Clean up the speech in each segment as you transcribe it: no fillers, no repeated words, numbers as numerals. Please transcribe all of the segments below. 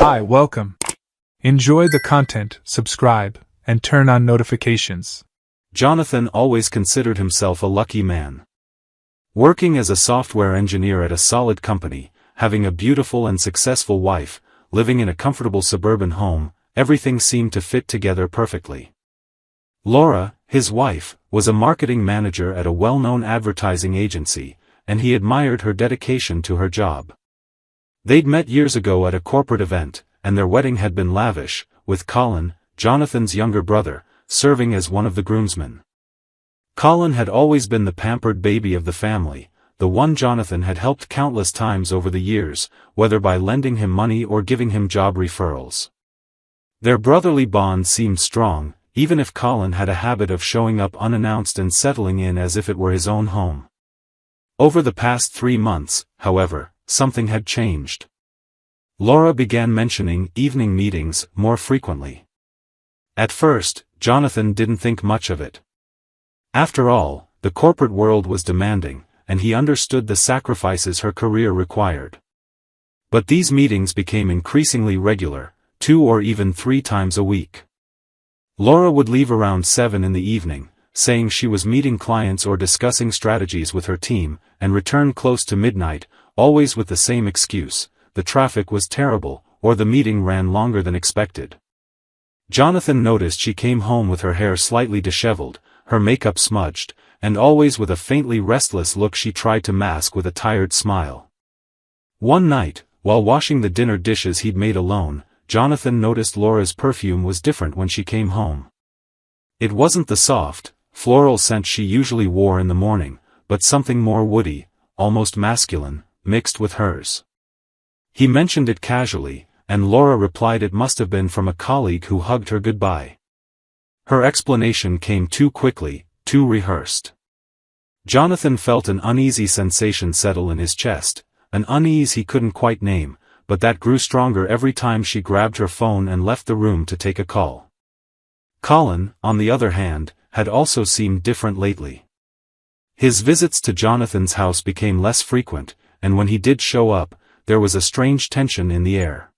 Hi, welcome. Enjoy the content, subscribe, and turn on notifications. Jonathan always considered himself a lucky man. Working as a software engineer at a solid company, having a beautiful and successful wife, living in a comfortable suburban home, everything seemed to fit together perfectly. Laura, his wife, was a marketing manager at a well-known advertising agency, and he admired her dedication to her job. They'd met years ago at a corporate event, and their wedding had been lavish, with Colin, Jonathan's younger brother, serving as one of the groomsmen. Colin had always been the pampered baby of the family, the one Jonathan had helped countless times over the years, whether by lending him money or giving him job referrals. Their brotherly bond seemed strong, even if Colin had a habit of showing up unannounced and settling in as if it were his own home. Over the past 3 months, however, something had changed. Laura began mentioning evening meetings more frequently. At first, Jonathan didn't think much of it. After all, the corporate world was demanding, and he understood the sacrifices her career required. But these meetings became increasingly regular, 2 or even 3 times a week. Laura would leave around 7 in the evening, saying she was meeting clients or discussing strategies with her team, and return close to midnight, always with the same excuse: the traffic was terrible, or the meeting ran longer than expected. Jonathan noticed she came home with her hair slightly disheveled, her makeup smudged, and always with a faintly restless look she tried to mask with a tired smile. One night, while washing the dinner dishes he'd made alone, Jonathan noticed Laura's perfume was different when she came home. It wasn't the soft, floral scent she usually wore in the morning, but something more woody, almost masculine, mixed with hers. He mentioned it casually, and Laura replied it must have been from a colleague who hugged her goodbye. Her explanation came too quickly, too rehearsed. Jonathan felt an uneasy sensation settle in his chest, an unease he couldn't quite name, but that grew stronger every time she grabbed her phone and left the room to take a call. Colin, on the other hand, had also seemed different lately. His visits to Jonathan's house became less frequent, and when he did show up, there was a strange tension in the air.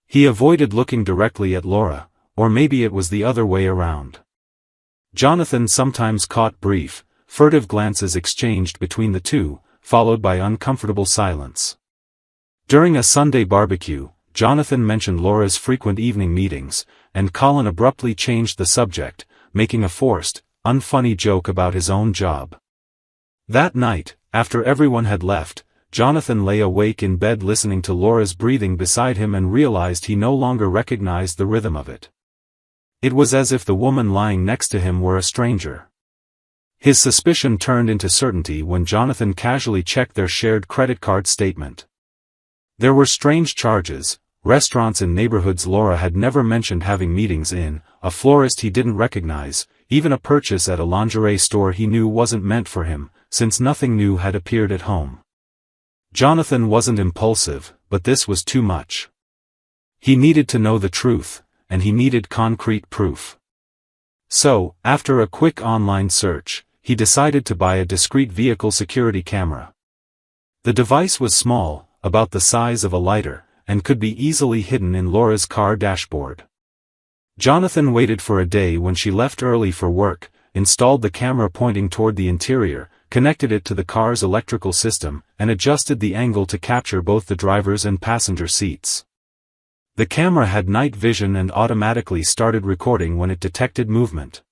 He avoided looking directly at Laura, or maybe it was the other way around. Jonathan sometimes caught brief, furtive glances exchanged between the two, followed by uncomfortable silence. During a Sunday barbecue, Jonathan mentioned Laura's frequent evening meetings, and Colin abruptly changed the subject, making a forced, unfunny joke about his own job. That night, after everyone had left, Jonathan lay awake in bed listening to Laura's breathing beside him and realized he no longer recognized the rhythm of it. It was as if the woman lying next to him were a stranger. His suspicion turned into certainty when Jonathan casually checked their shared credit card statement. There were strange charges: restaurants in neighborhoods Laura had never mentioned having meetings in, a florist he didn't recognize, even a purchase at a lingerie store he knew wasn't meant for him, since nothing new had appeared at home. Jonathan wasn't impulsive, but this was too much. He needed to know the truth, and he needed concrete proof. So, after a quick online search, he decided to buy a discreet vehicle security camera. The device was small, about the size of a lighter, and could be easily hidden in Laura's car dashboard. Jonathan waited for a day when she left early for work, installed the camera pointing toward the interior, connected it to the car's electrical system, and adjusted the angle to capture both the driver's and passenger seats. The camera had night vision and automatically started recording when it detected movement.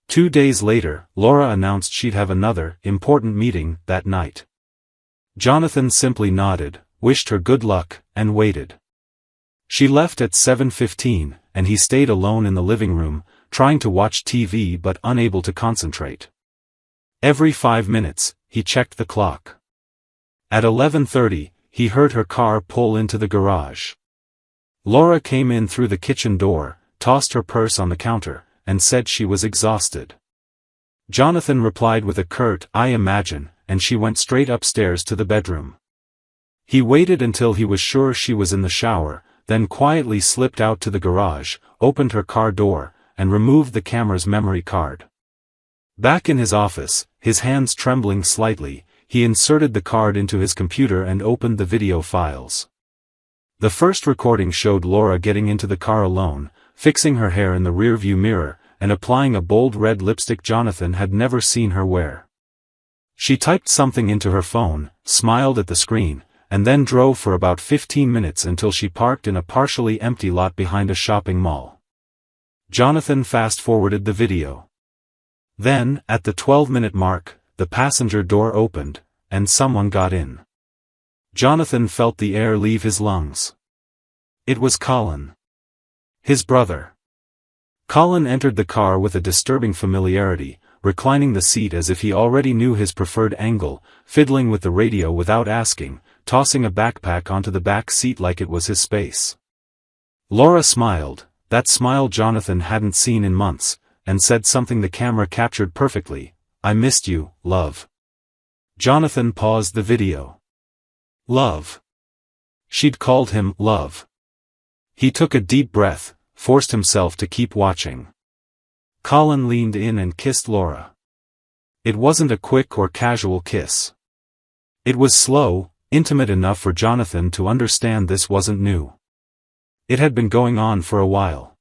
2 days later, Laura announced she'd have another important meeting that night. Jonathan simply nodded, wished her good luck, and waited. She left at 7:15, and he stayed alone in the living room, trying to watch TV but unable to concentrate. Every 5 minutes, he checked the clock. At 11:30, he heard her car pull into the garage. Laura came in through the kitchen door, tossed her purse on the counter, and said she was exhausted. Jonathan replied with a curt "I imagine," and she went straight upstairs to the bedroom. He waited until he was sure she was in the shower, then quietly slipped out to the garage, opened her car door, and removed the camera's memory card. Back in his office, his hands trembling slightly, he inserted the card into his computer and opened the video files. The first recording showed Laura getting into the car alone, fixing her hair in the rearview mirror, and applying a bold red lipstick Jonathan had never seen her wear. She typed something into her phone, smiled at the screen, and then drove for about 15 minutes until she parked in a partially empty lot behind a shopping mall. Jonathan fast-forwarded the video. Then, at the 12-minute mark, the passenger door opened, and someone got in. Jonathan felt the air leave his lungs. It was Colin. His brother. Colin entered the car with a disturbing familiarity, reclining the seat as if he already knew his preferred angle, fiddling with the radio without asking, tossing a backpack onto the back seat like it was his space. Laura smiled, that smile Jonathan hadn't seen in months, and said something the camera captured perfectly, "I missed you, love." Jonathan paused the video. Love. She'd called him love. He took a deep breath, forced himself to keep watching. Colin leaned in and kissed Laura. It wasn't a quick or casual kiss. It was slow, intimate enough for Jonathan to understand this wasn't new. It had been going on for a while.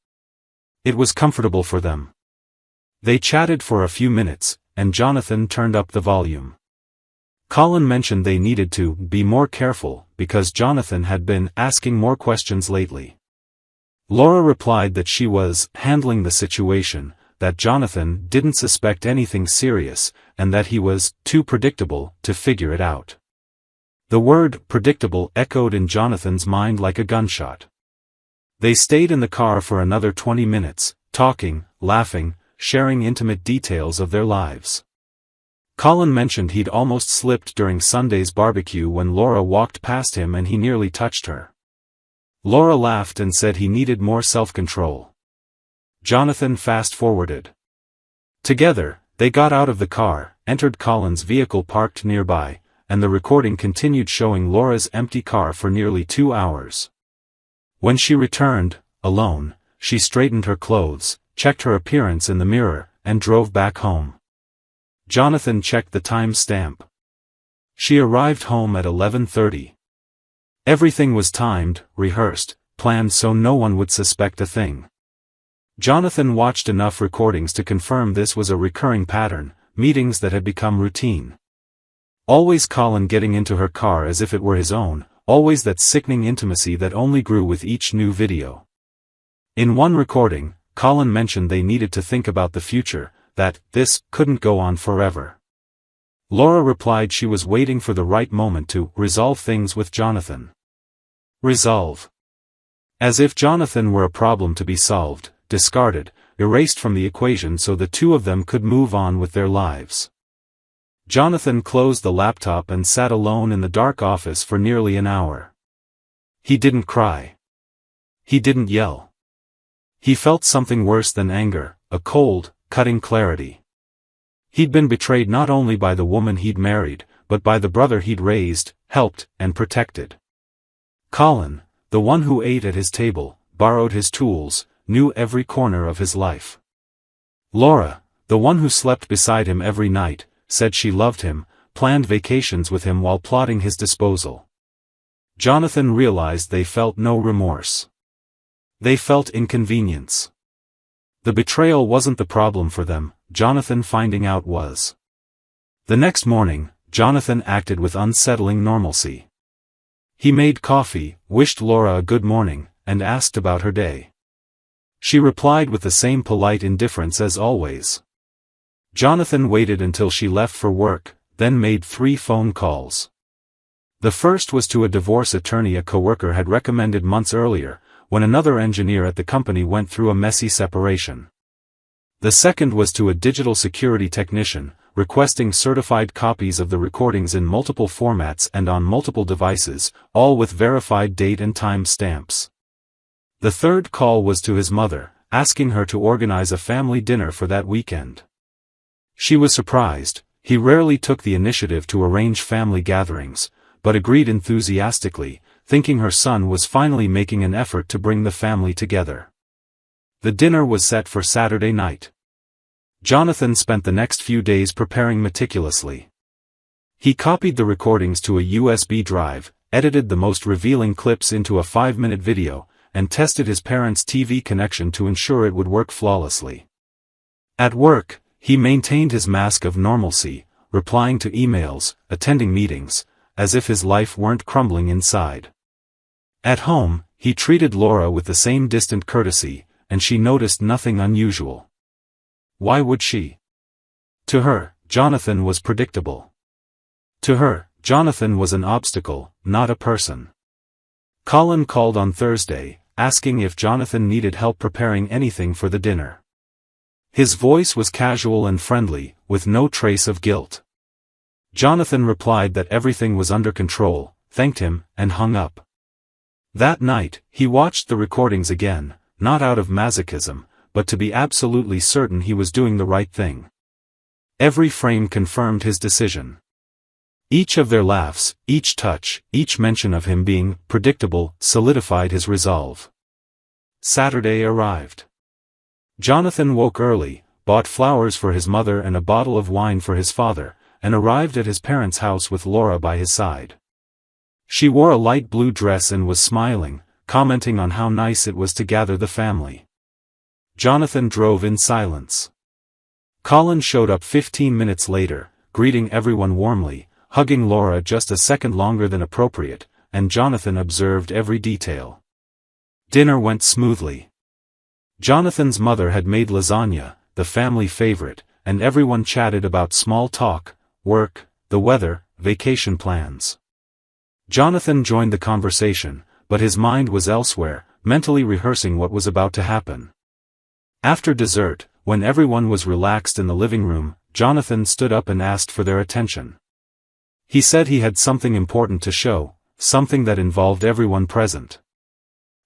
It was comfortable for them. They chatted for a few minutes, and Jonathan turned up the volume. Colin mentioned they needed to be more careful because Jonathan had been asking more questions lately. Laura replied that she was handling the situation, that Jonathan didn't suspect anything serious, and that he was too predictable to figure it out. The word predictable echoed in Jonathan's mind like a gunshot. They stayed in the car for another 20 minutes, talking, laughing, sharing intimate details of their lives. Colin mentioned he'd almost slipped during Sunday's barbecue when Laura walked past him and he nearly touched her. Laura laughed and said he needed more self-control. Jonathan fast-forwarded. Together, they got out of the car, entered Colin's vehicle parked nearby, and the recording continued showing Laura's empty car for nearly 2 hours. When she returned, alone, she straightened her clothes, checked her appearance in the mirror, and drove back home. Jonathan checked the time stamp. She arrived home at 11:30. Everything was timed, rehearsed, planned so no one would suspect a thing. Jonathan watched enough recordings to confirm this was a recurring pattern, meetings that had become routine. Always Colin getting into her car as if it were his own, always that sickening intimacy that only grew with each new video. In one recording, Colin mentioned they needed to think about the future, that this couldn't go on forever. Laura replied she was waiting for the right moment to resolve things with Jonathan. Resolve. As if Jonathan were a problem to be solved, discarded, erased from the equation so the two of them could move on with their lives. Jonathan closed the laptop and sat alone in the dark office for nearly an hour. He didn't cry. He didn't yell. He felt something worse than anger, a cold, cutting clarity. He'd been betrayed not only by the woman he'd married, but by the brother he'd raised, helped, and protected. Colin, the one who ate at his table, borrowed his tools, knew every corner of his life. Laura, the one who slept beside him every night, said she loved him, planned vacations with him while plotting his disposal. Jonathan realized they felt no remorse. They felt inconvenience. The betrayal wasn't the problem for them, Jonathan finding out was. The next morning, Jonathan acted with unsettling normalcy. He made coffee, wished Laura a good morning, and asked about her day. She replied with the same polite indifference as always. Jonathan waited until she left for work, then made 3 phone calls. The first was to a divorce attorney a coworker had recommended months earlier, when another engineer at the company went through a messy separation. The second was to a digital security technician, requesting certified copies of the recordings in multiple formats and on multiple devices, all with verified date and time stamps. The third call was to his mother, asking her to organize a family dinner for that weekend. She was surprised. He rarely took the initiative to arrange family gatherings, but agreed enthusiastically, thinking her son was finally making an effort to bring the family together. The dinner was set for Saturday night. Jonathan spent the next few days preparing meticulously. He copied the recordings to a USB drive, edited the most revealing clips into a 5-minute video, and tested his parents' TV connection to ensure it would work flawlessly. At work, he maintained his mask of normalcy, replying to emails, attending meetings, as if his life weren't crumbling inside. At home, he treated Laura with the same distant courtesy, and she noticed nothing unusual. Why would she? To her, Jonathan was predictable. To her, Jonathan was an obstacle, not a person. Colin called on Thursday, asking if Jonathan needed help preparing anything for the dinner. His voice was casual and friendly, with no trace of guilt. Jonathan replied that everything was under control, thanked him, and hung up. That night, he watched the recordings again, not out of masochism, but to be absolutely certain he was doing the right thing. Every frame confirmed his decision. Each of their laughs, each touch, each mention of him being predictable, solidified his resolve. Saturday arrived. Jonathan woke early, bought flowers for his mother and a bottle of wine for his father, and arrived at his parents' house with Laura by his side. She wore a light blue dress and was smiling, commenting on how nice it was to gather the family. Jonathan drove in silence. Colin showed up 15 minutes later, greeting everyone warmly, hugging Laura just a second longer than appropriate, and Jonathan observed every detail. Dinner went smoothly. Jonathan's mother had made lasagna, the family favorite, and everyone chatted about small talk, work, the weather, vacation plans. Jonathan joined the conversation, but his mind was elsewhere, mentally rehearsing what was about to happen. After dessert, when everyone was relaxed in the living room, Jonathan stood up and asked for their attention. He said he had something important to show, something that involved everyone present.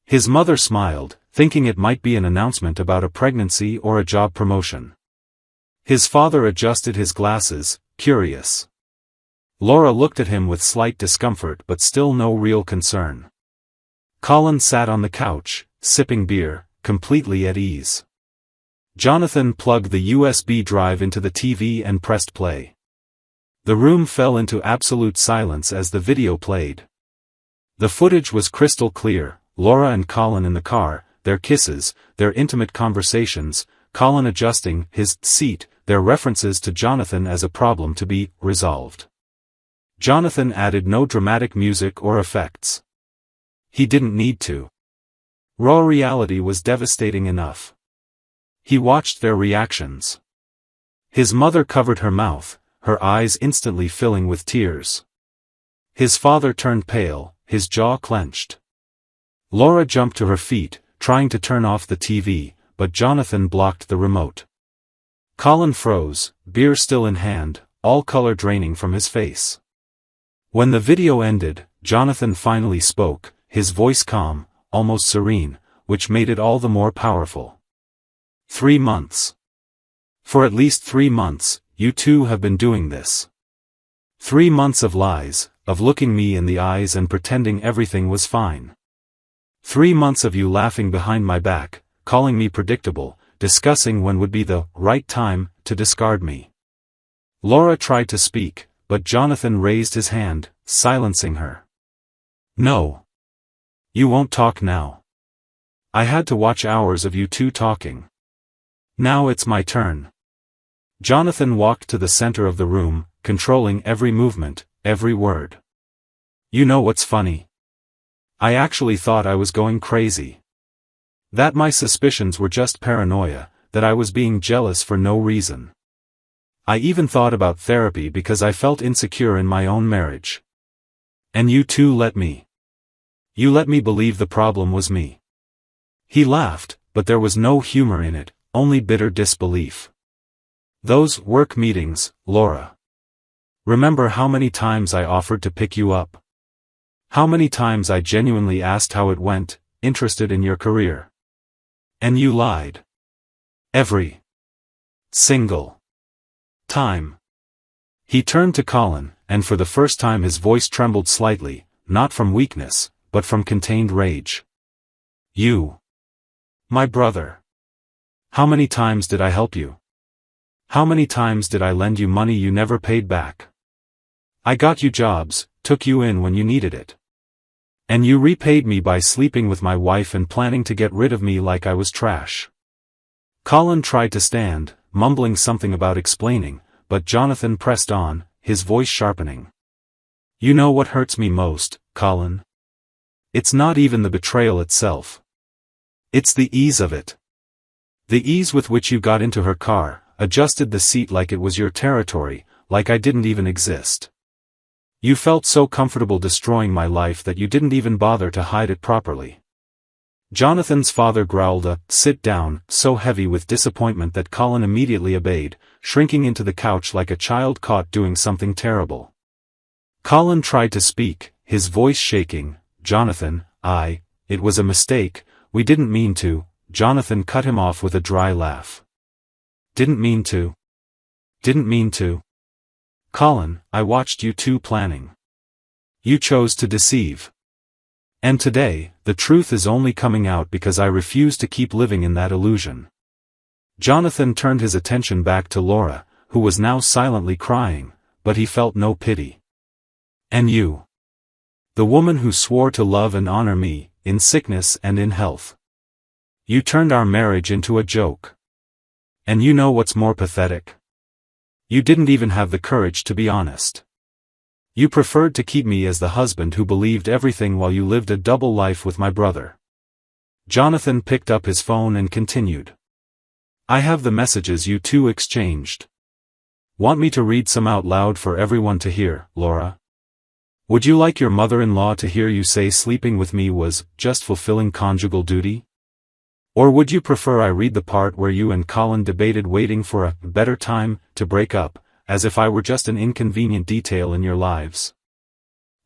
His mother smiled, thinking it might be an announcement about a pregnancy or a job promotion. His father adjusted his glasses, curious. Laura looked at him with slight discomfort but still no real concern. Colin sat on the couch, sipping beer, completely at ease. Jonathan plugged the USB drive into the TV and pressed play. The room fell into absolute silence as the video played. The footage was crystal clear, Laura and Colin in the car, their kisses, their intimate conversations, Colin adjusting his seat, their references to Jonathan as a problem to be resolved. Jonathan added no dramatic music or effects. He didn't need to. Raw reality was devastating enough. He watched their reactions. His mother covered her mouth, her eyes instantly filling with tears. His father turned pale, his jaw clenched. Laura jumped to her feet, trying to turn off the TV, but Jonathan blocked the remote. Colin froze, beer still in hand, all color draining from his face. When the video ended, Jonathan finally spoke, his voice calm, almost serene, which made it all the more powerful. 3 months. For at least 3 months, you two have been doing this. 3 months of lies, of looking me in the eyes and pretending everything was fine. 3 months of you laughing behind my back, calling me predictable, discussing when would be the right time to discard me. Laura tried to speak, but Jonathan raised his hand, silencing her. No. You won't talk now. I had to watch hours of you two talking. Now it's my turn. Jonathan walked to the center of the room, controlling every movement, every word. You know what's funny? I actually thought I was going crazy. That my suspicions were just paranoia, that I was being jealous for no reason. I even thought about therapy because I felt insecure in my own marriage. And you two let me. You let me believe the problem was me. He laughed, but there was no humor in it, only bitter disbelief. Those work meetings, Laura. Remember how many times I offered to pick you up? How many times I genuinely asked how it went, interested in your career? And you lied. Every single time. He turned to Colin, and for the first time his voice trembled slightly, not from weakness, but from contained rage. You. My brother. How many times did I help you? How many times did I lend you money you never paid back? I got you jobs, took you in when you needed it. And you repaid me by sleeping with my wife and planning to get rid of me like I was trash. Colin tried to stand, mumbling something about explaining, but Jonathan pressed on, his voice sharpening. You know what hurts me most, Colin? It's not even the betrayal itself. It's the ease of it. The ease with which you got into her car, adjusted the seat like it was your territory, like I didn't even exist. You felt so comfortable destroying my life that you didn't even bother to hide it properly. Jonathan's father growled a "sit down" so heavy with disappointment that Colin immediately obeyed, shrinking into the couch like a child caught doing something terrible. Colin tried to speak, his voice shaking. Jonathan, it was a mistake, we didn't mean to. Jonathan cut him off with a dry laugh. Didn't mean to. Didn't mean to. Colin, I watched you two planning. You chose to deceive. And today, the truth is only coming out because I refuse to keep living in that illusion. Jonathan turned his attention back to Laura, who was now silently crying, but he felt no pity. And you. The woman who swore to love and honor me, in sickness and in health. You turned our marriage into a joke. And you know what's more pathetic? You didn't even have the courage to be honest. You preferred to keep me as the husband who believed everything while you lived a double life with my brother. Jonathan picked up his phone and continued. I have the messages you two exchanged. Want me to read some out loud for everyone to hear, Laura? Would you like your mother-in-law to hear you say sleeping with me was just fulfilling conjugal duty? Or would you prefer I read the part where you and Colin debated waiting for a better time to break up, as if I were just an inconvenient detail in your lives?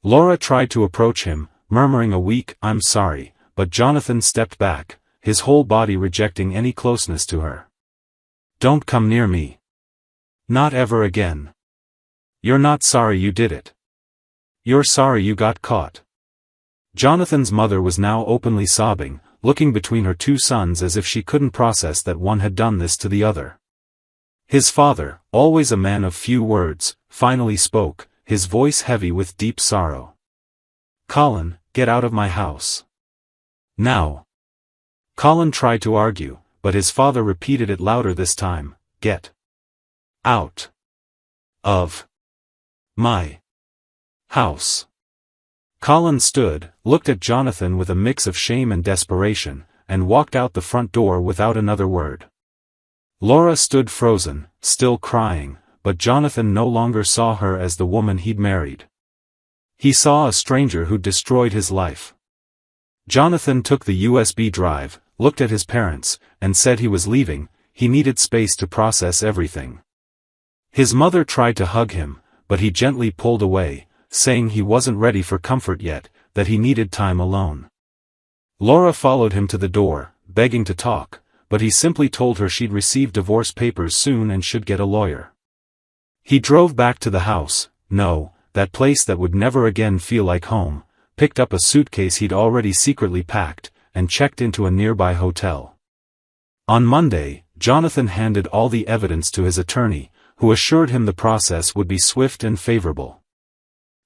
Laura tried to approach him, murmuring a weak "I'm sorry," but Jonathan stepped back, his whole body rejecting any closeness to her. Don't come near me. Not ever again. You're not sorry you did it. You're sorry you got caught. Jonathan's mother was now openly sobbing, looking between her two sons as if she couldn't process that one had done this to the other. His father, always a man of few words, finally spoke, his voice heavy with deep sorrow. Colin, get out of my house. Now. Colin tried to argue, but his father repeated it louder this time, get out of my house. Colin stood, looked at Jonathan with a mix of shame and desperation, and walked out the front door without another word. Laura stood frozen, still crying, but Jonathan no longer saw her as the woman he'd married. He saw a stranger who'd destroyed his life. Jonathan took the USB drive, looked at his parents, and said he was leaving. He needed space to process everything. His mother tried to hug him, but he gently pulled away, saying he wasn't ready for comfort yet, that he needed time alone. Laura followed him to the door, begging to talk, but he simply told her she'd receive divorce papers soon and should get a lawyer. He drove back to the house, that place that would never again feel like home, picked up a suitcase he'd already secretly packed, and checked into a nearby hotel. On Monday, Jonathan handed all the evidence to his attorney, who assured him the process would be swift and favorable.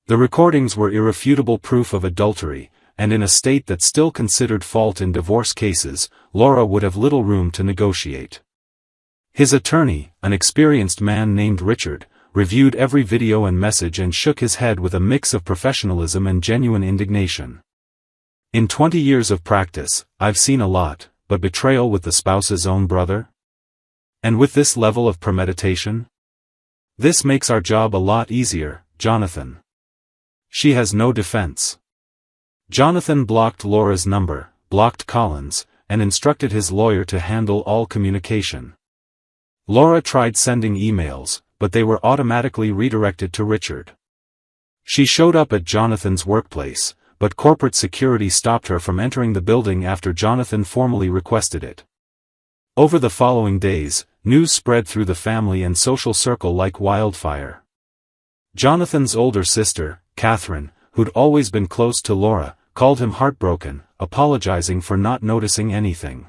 The recordings were irrefutable proof of adultery, and in a state that still considered fault in divorce cases, Laura would have little room to negotiate. His attorney, an experienced man named Richard, reviewed every video and message and shook his head with a mix of professionalism and genuine indignation. In 20 years of practice, I've seen a lot, but betrayal with the spouse's own brother? And with this level of premeditation? This makes our job a lot easier, Jonathan. She has no defense. Jonathan blocked Laura's number, blocked Colin's, and instructed his lawyer to handle all communication. Laura tried sending emails, but they were automatically redirected to Richard. She showed up at Jonathan's workplace, but corporate security stopped her from entering the building after Jonathan formally requested it. Over the following days, news spread through the family and social circle like wildfire. Jonathan's older sister, Catherine, who'd always been close to Laura, called him heartbroken, apologizing for not noticing anything.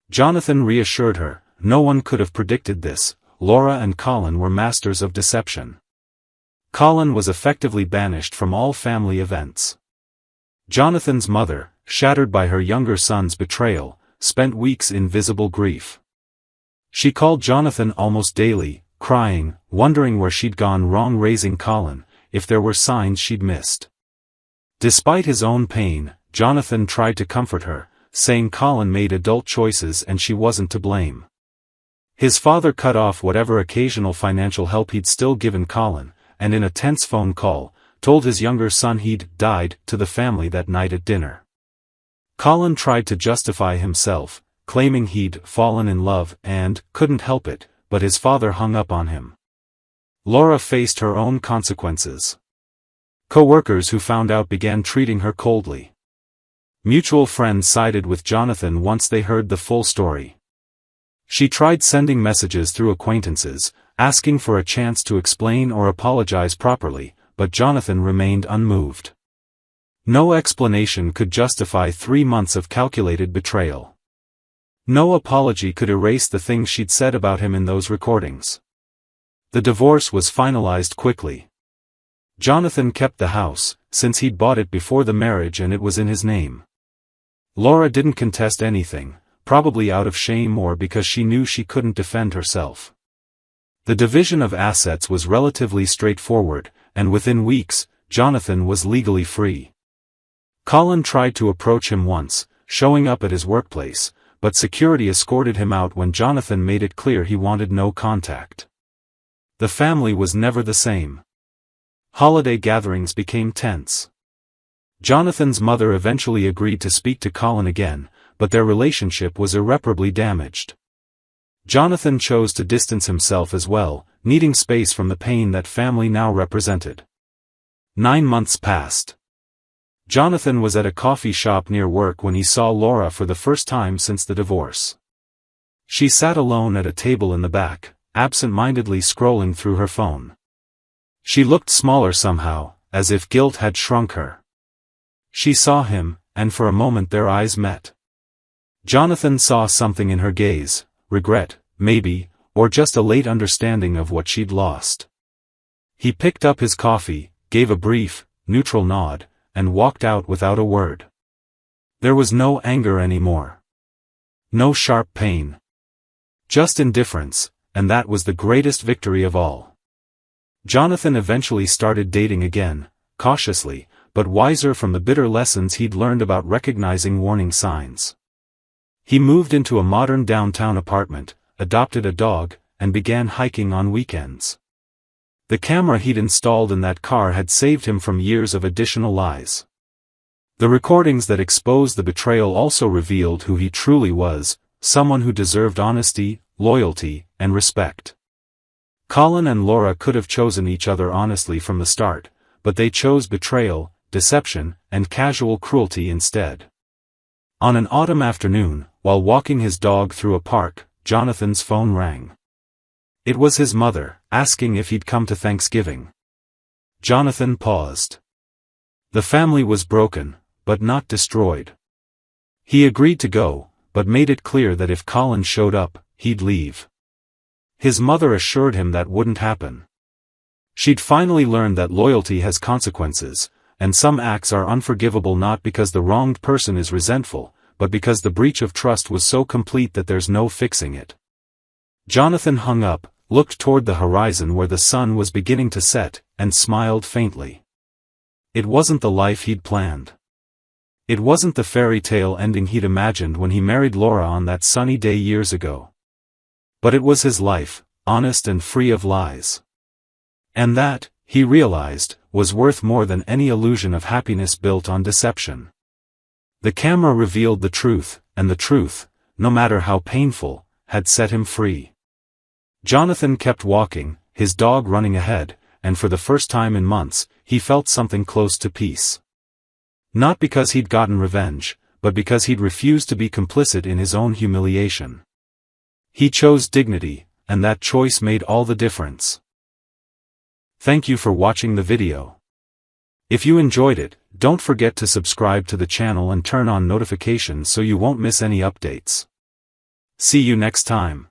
Jonathan reassured her, no one could have predicted this. Laura and Colin were masters of deception. Colin was effectively banished from all family events. Jonathan's mother, shattered by her younger son's betrayal, spent weeks in visible grief. She called Jonathan almost daily, crying, wondering where she'd gone wrong raising Colin, if there were signs she'd missed. Despite his own pain, Jonathan tried to comfort her, saying Colin made adult choices and she wasn't to blame. His father cut off whatever occasional financial help he'd still given Colin, and in a tense phone call, told his younger son he'd died to the family that night at dinner. Colin tried to justify himself, claiming he'd fallen in love and couldn't help it, but his father hung up on him. Laura faced her own consequences. Co-workers who found out began treating her coldly. Mutual friends sided with Jonathan once they heard the full story. She tried sending messages through acquaintances, asking for a chance to explain or apologize properly, but Jonathan remained unmoved. No explanation could justify 3 months of calculated betrayal. No apology could erase the things she'd said about him in those recordings. The divorce was finalized quickly. Jonathan kept the house, since he'd bought it before the marriage and it was in his name. Laura didn't contest anything, probably out of shame or because she knew she couldn't defend herself. The division of assets was relatively straightforward, and within weeks, Jonathan was legally free. Colin tried to approach him once, showing up at his workplace, but security escorted him out when Jonathan made it clear he wanted no contact. The family was never the same. Holiday gatherings became tense. Jonathan's mother eventually agreed to speak to Colin again, but their relationship was irreparably damaged. Jonathan chose to distance himself as well, needing space from the pain that family now represented. 9 months passed. Jonathan was at a coffee shop near work when he saw Laura for the first time since the divorce. She sat alone at a table in the back, absent-mindedly scrolling through her phone. She looked smaller somehow, as if guilt had shrunk her. She saw him, and for a moment their eyes met. Jonathan saw something in her gaze, regret, maybe, or just a late understanding of what she'd lost. He picked up his coffee, gave a brief, neutral nod, and walked out without a word. There was no anger anymore. No sharp pain. Just indifference, and that was the greatest victory of all. Jonathan eventually started dating again, cautiously, but wiser from the bitter lessons he'd learned about recognizing warning signs. He moved into a modern downtown apartment, adopted a dog, and began hiking on weekends. The camera he'd installed in that car had saved him from years of additional lies. The recordings that exposed the betrayal also revealed who he truly was, someone who deserved honesty, loyalty, and respect. Colin and Laura could have chosen each other honestly from the start, but they chose betrayal, deception, and casual cruelty instead. On an autumn afternoon, while walking his dog through a park, Jonathan's phone rang. It was his mother, asking if he'd come to Thanksgiving. Jonathan paused. The family was broken, but not destroyed. He agreed to go, but made it clear that if Colin showed up, he'd leave. His mother assured him that wouldn't happen. She'd finally learned that loyalty has consequences, and some acts are unforgivable not because the wronged person is resentful, but because the breach of trust was so complete that there's no fixing it. Jonathan hung up, looked toward the horizon where the sun was beginning to set, and smiled faintly. It wasn't the life he'd planned. It wasn't the fairy tale ending he'd imagined when he married Laura on that sunny day years ago. But it was his life, honest and free of lies. And that, he realized, was worth more than any illusion of happiness built on deception. The camera revealed the truth, and the truth, no matter how painful, had set him free. Jonathan kept walking, his dog running ahead, and for the first time in months, he felt something close to peace. Not because he'd gotten revenge, but because he'd refused to be complicit in his own humiliation. He chose dignity, and that choice made all the difference. Thank you for watching the video. If you enjoyed it, don't forget to subscribe to the channel and turn on notifications so you won't miss any updates. See you next time.